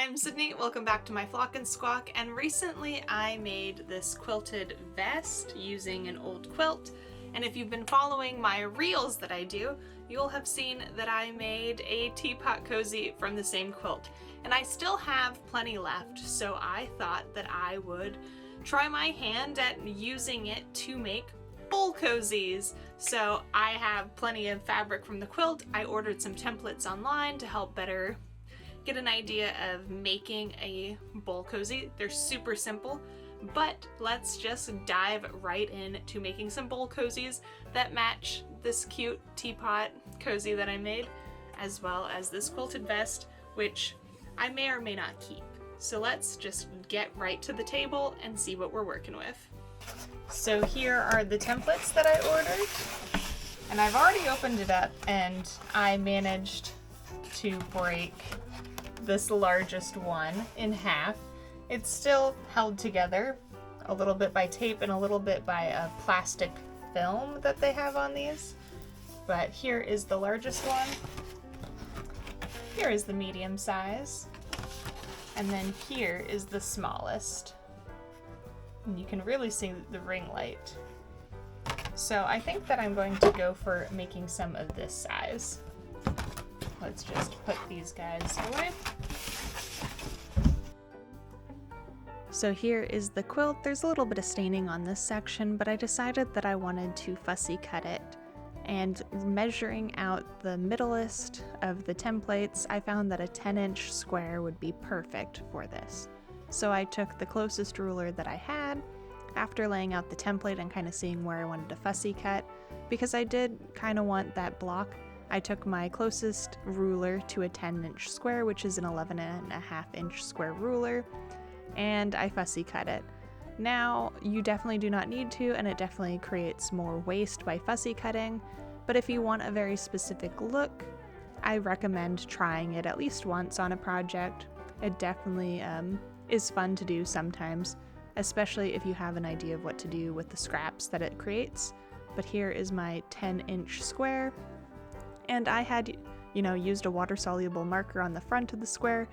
I'm Sydney, welcome back to my Flock and Squawk, and recently I made this quilted vest using an old quilt, and if you've been following my reels that I do, you'll have seen that I made a teapot cozy from the same quilt, and I still have plenty left, so I thought that I would try my hand at using it to make bowl cozies. So I have plenty of fabric from the quilt. I ordered some templates online to help better get an idea of making a bowl cozy. They're super simple, but let's just dive right into making some bowl cozies that match this cute teapot cozy that I made, as well as this quilted vest, which I may or may not keep. So let's just get right to the table and see what we're working with. So here are the templates that I ordered, and I've already opened it up and I managed to break this largest one in half. It's still held together a little bit by tape and a little bit by a plastic film that they have on these. But here is the largest one. Here is the medium size. And then here is the smallest. And you can really see the ring light. So I think that I'm going to go for making some of this size. Let's just put these guys away. So here is the quilt. There's a little bit of staining on this section, but I decided that I wanted to fussy cut it. And measuring out the middleest of the templates, I found that a 10-inch square would be perfect for this. So I took the closest ruler that I had after laying out the template and kind of seeing where I wanted to fussy cut. Because I did kind of want that block, I took my closest ruler to a 10-inch square, which is an 11.5-inch square ruler, and I fussy cut it. Now, you definitely do not need to, and it definitely creates more waste by fussy cutting, but if you want a very specific look, I recommend trying it at least once on a project. It definitely is fun to do sometimes, especially if you have an idea of what to do with the scraps that it creates. But here is my 10-inch square, and I had, used a water-soluble marker on the front of the square,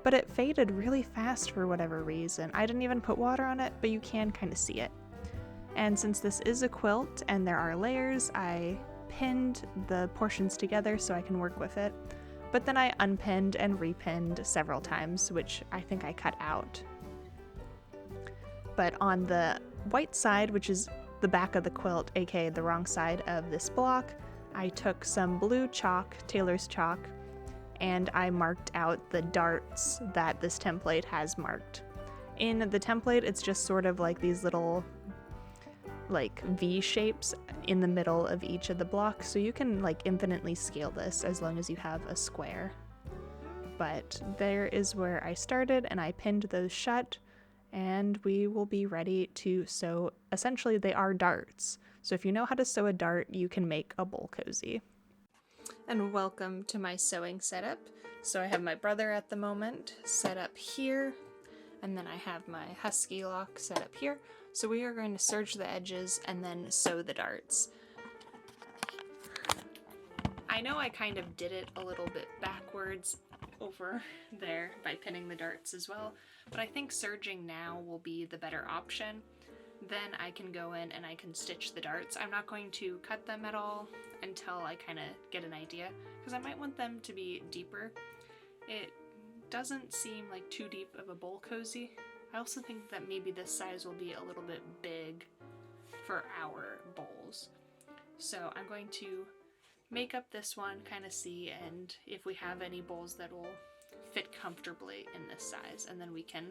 but it faded really fast for whatever reason. I didn't even put water on it, but you can kind of see it. And since this is a quilt and there are layers, I pinned the portions together so I can work with it. But then I unpinned and repinned several times, which I think I cut out. But on the white side, which is the back of the quilt, aka the wrong side of this block, I took some blue chalk, Taylor's chalk, and I marked out the darts that this template has marked. In the template, it's just sort of like these little V shapes in the middle of each of the blocks, so you can infinitely scale this as long as you have a square. But there is where I started, and I pinned those shut, and we will be ready to sew. Essentially, they are darts, so if you know how to sew a dart, you can make a bowl cozy. And welcome to my sewing setup. So I have my brother at the moment set up here, and then I have my husky lock set up here. So we are going to serge the edges and then sew the darts. I know I kind of did it a little bit backwards over there by pinning the darts as well, but I think serging now will be the better option. Then I can go in and I can stitch the darts. I'm not going to cut them at all until I kind of get an idea, because I might want them to be deeper. It doesn't seem like too deep of a bowl cozy. I also think that maybe this size will be a little bit big for our bowls. So I'm going to make up this one, kind of see, and if we have any bowls that will fit comfortably in this size, and then we can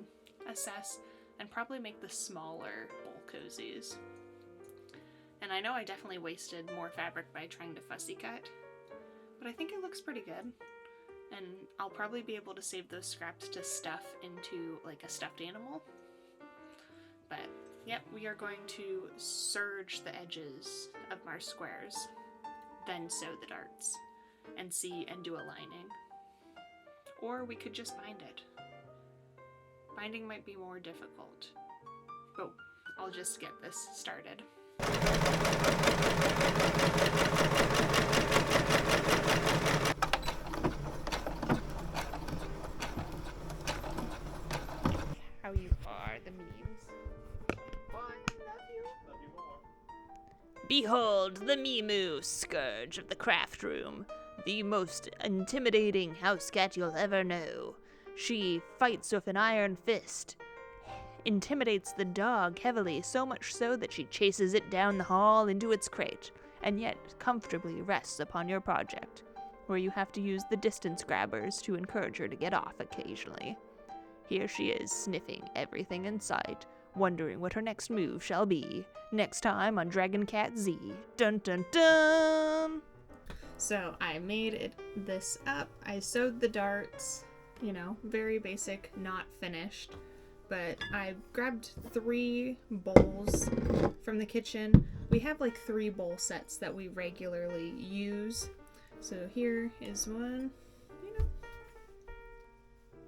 assess and probably make the smaller bowl cozies. And I know I definitely wasted more fabric by trying to fussy cut, but I think it looks pretty good. And I'll probably be able to save those scraps to stuff into a stuffed animal. But yep, we are going to serge the edges of our squares, then sew the darts, and do a lining. Or we could just bind it. Binding might be more difficult. Oh, I'll just get this started. Behold the Mimu, scourge of the craft room, the most intimidating house cat you'll ever know. She fights with an iron fist, intimidates the dog heavily, so much so that she chases it down the hall into its crate, and yet comfortably rests upon your project, where you have to use the distance grabbers to encourage her to get off occasionally. Here she is, sniffing everything in sight, wondering what her next move shall be. Next time on Dragon Cat Z. Dun dun dun! So I made this up. I sewed the darts, very basic, not finished. But I grabbed 3 bowls from the kitchen. We have like 3 bowl sets that we regularly use. So here is one.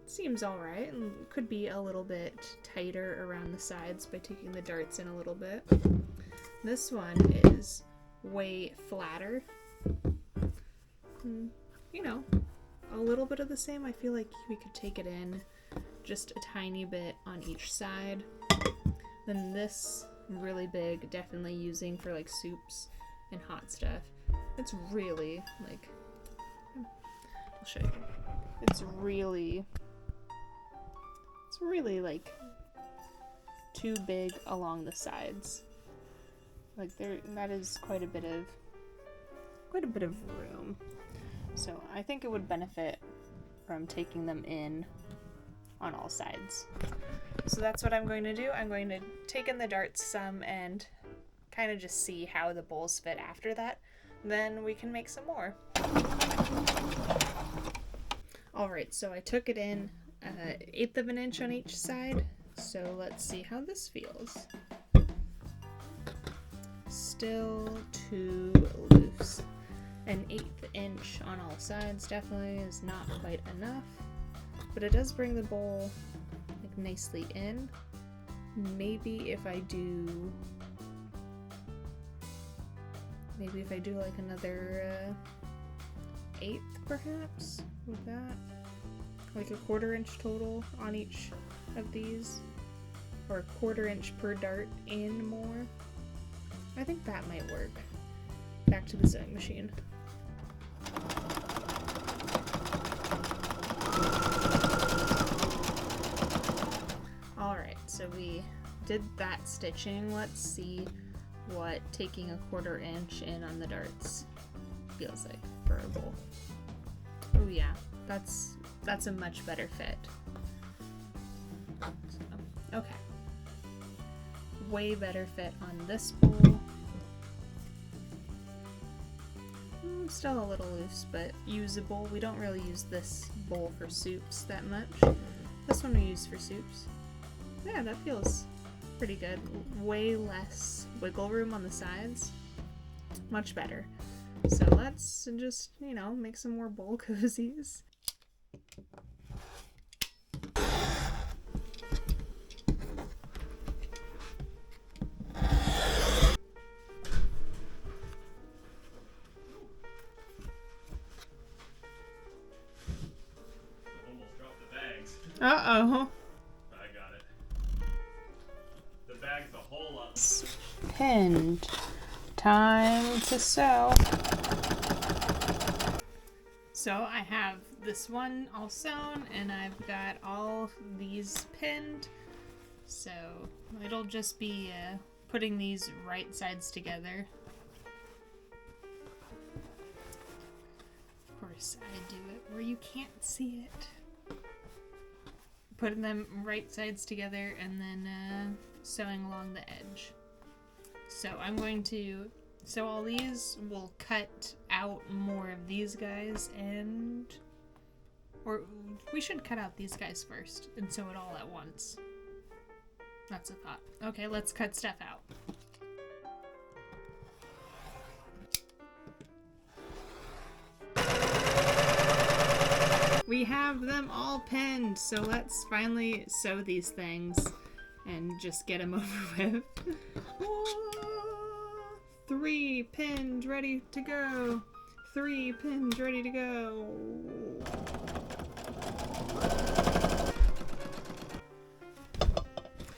Seems alright, and could be a little bit tighter around the sides by taking the darts in a little bit. This one is way flatter. A little bit of the same. I feel like we could take it in just a tiny bit on each side. Then this really big, definitely using for like soups and hot stuff. It's really like, I'll show you. It's really like too big along the sides. Like that is quite a bit of room. So I think it would benefit from taking them in on all sides. So that's what I'm going to do. I'm going to take in the darts some and kind of just see how the bowls fit after that. Then we can make some more. Alright, so I took it in 1/8 of an inch on each side. So let's see how this feels. Still too loose. An 1/8 inch on all sides definitely is not quite enough. But it does bring the bowl like nicely in. Maybe if I do like another 1/8 perhaps with that. Like a 1/4 inch total on each of these. Or a 1/4 inch per dart and more. I think that might work. Back to the sewing machine. Alright, so we did that stitching. Let's see what taking a 1/4 inch in on the darts feels like for a bowl. Oh yeah, that's a much better fit. So, okay. Way better fit on this bowl. Still a little loose, but usable. We don't really use this bowl for soups that much. This one we use for soups. Yeah, that feels pretty good. Way less wiggle room on the sides. Much better. So let's just, make some more bowl cozies. Uh-oh. I got it. The bag's a whole lot. Pinned. Time to sew. So I have this one all sewn and I've got all these pinned. So it'll just be putting these right sides together. Of course I do it where you can't see it. Putting them right sides together and then sewing along the edge. So I'm going to sew all these. We'll cut out more of these guys or we should cut out these guys first and sew it all at once. That's a thought. Okay, let's cut stuff out. We have them all pinned, so let's finally sew these things and just get them over with. 3 pinned, ready to go. 3 pinned, ready to go.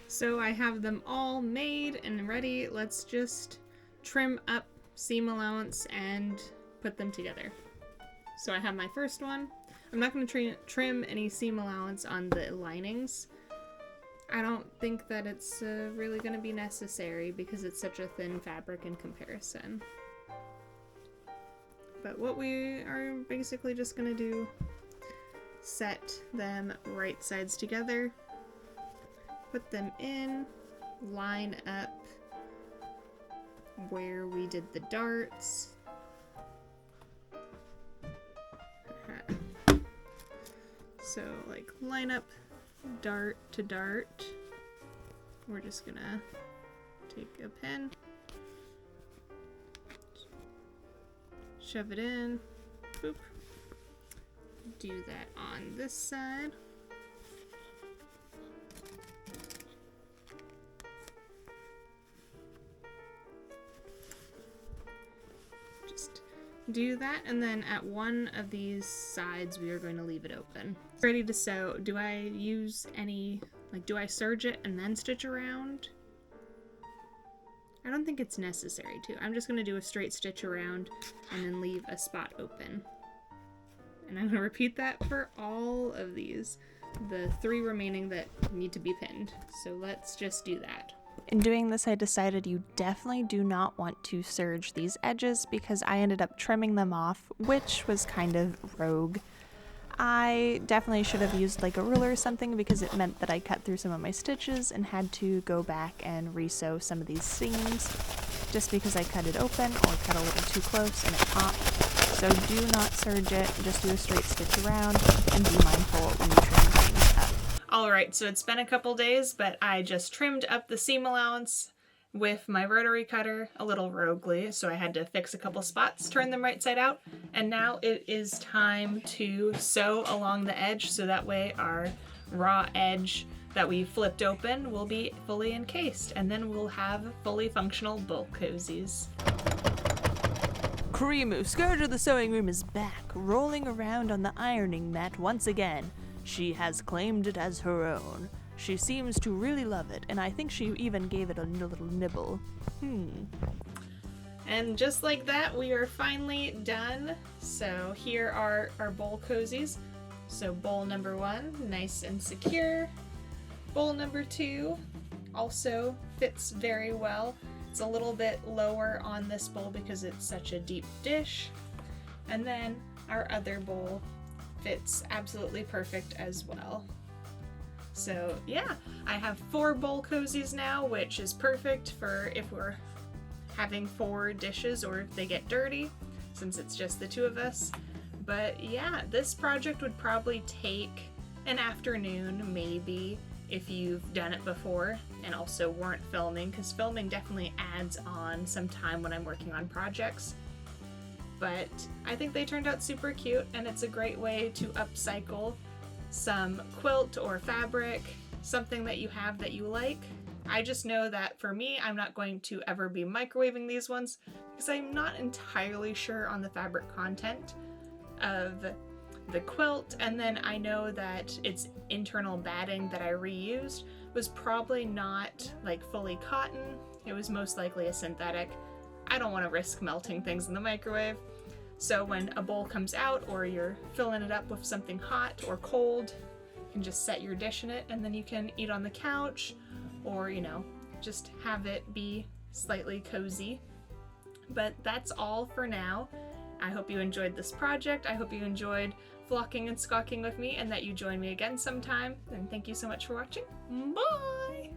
So I have them all made and ready. Let's just trim up seam allowance and put them together. So I have my first one. I'm not going to trim any seam allowance on the linings. I don't think that it's really going to be necessary because it's such a thin fabric in comparison. But what we are basically just going to do, set them right sides together, put them in, line up where we did the darts. So like line up dart to dart. We're just gonna take a pen, shove it in, boop. Do that on this side. Just do that, and then at one of these sides we are going to leave it open. Ready to sew. Do I use any, like, do I serge it and then stitch around? I don't think it's necessary to. I'm just going to do a straight stitch around and then leave a spot open. And I'm going to repeat that for all of these, the 3 remaining that need to be pinned. So let's just do that. In doing this, I decided you definitely do not want to serge these edges because I ended up trimming them off, which was kind of rogue. I definitely should have used like a ruler or something because it meant that I cut through some of my stitches and had to go back and re-sew some of these seams just because I cut it open or cut a little too close and it popped. So do not serge it, just do a straight stitch around and be mindful when you trim things up. Alright, so it's been a couple days, but I just trimmed up the seam allowance with my rotary cutter a little roguely, so I had to fix a couple spots, turn them right side out, and now it is time to sew along the edge so that way our raw edge that we flipped open will be fully encased, and then we'll have fully functional bowl cozies. Creamu, Scourge of the Sewing Room is back, rolling around on the ironing mat once again. She has claimed it as her own. She seems to really love it, and I think she even gave it a little nibble. And just like that, we are finally done. So here are our bowl cozies. So bowl number 1, nice and secure. Bowl number 2 also fits very well. It's a little bit lower on this bowl because it's such a deep dish. And then our other bowl fits absolutely perfect as well. So yeah, I have 4 bowl cozies now, which is perfect for if we're having 4 dishes or if they get dirty, since it's just the 2 of us. But yeah, this project would probably take an afternoon, maybe, if you've done it before and also weren't filming, because filming definitely adds on some time when I'm working on projects. But I think they turned out super cute, and it's a great way to upcycle some quilt or fabric, something that you have that you like. I just know that for me, I'm not going to ever be microwaving these ones because I'm not entirely sure on the fabric content of the quilt, and then I know that its internal batting that I reused was probably not like fully cotton. It was most likely a synthetic. I don't want to risk melting things in the microwave. So when a bowl comes out or you're filling it up with something hot or cold, you can just set your dish in it and then you can eat on the couch or, you know, just have it be slightly cozy. But that's all for now. I hope you enjoyed this project. I hope you enjoyed flocking and squawking with me and that you join me again sometime. And thank you so much for watching. Bye!